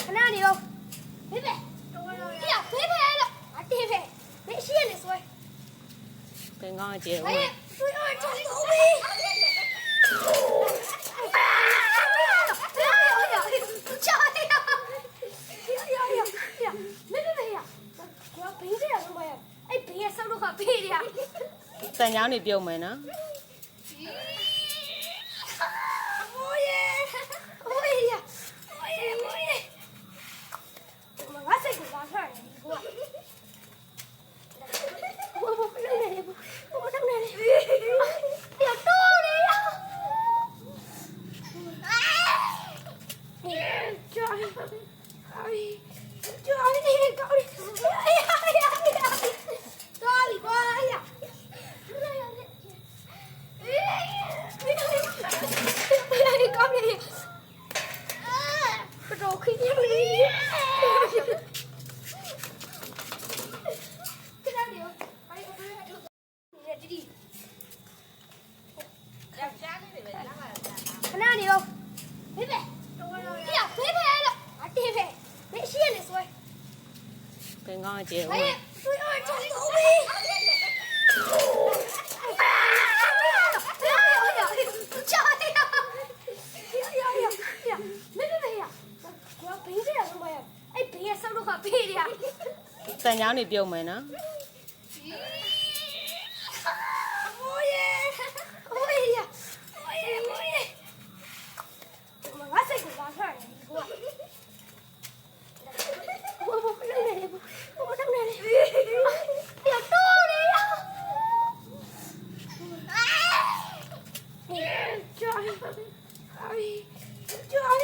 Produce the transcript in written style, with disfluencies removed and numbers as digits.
ခဏနေတော့ဖေးဖေးဖေးဖေးလို့အတေးဖေးမင်းရှိရနေဆွဲ ဘယ်ကောင်းကျဲ ဟဲ့ ဦး ဆွဲတော့ချလို့ဘေးတန်ချောင်းနေပြုံးမယ်နော် ခဏနေတော့ဖေးဖေးဖေးဖေးလို့အတေးဖေးမင်းရှိရနေဆွဲ ဘယ်ကောင်းကျဲ ဟဲ့ ဦး ဆွဲတော့ချလို့ဘေးတန်ချောင်းနေပြုံးမယ်နော် Trời ơi, trời ơi, trời ơi,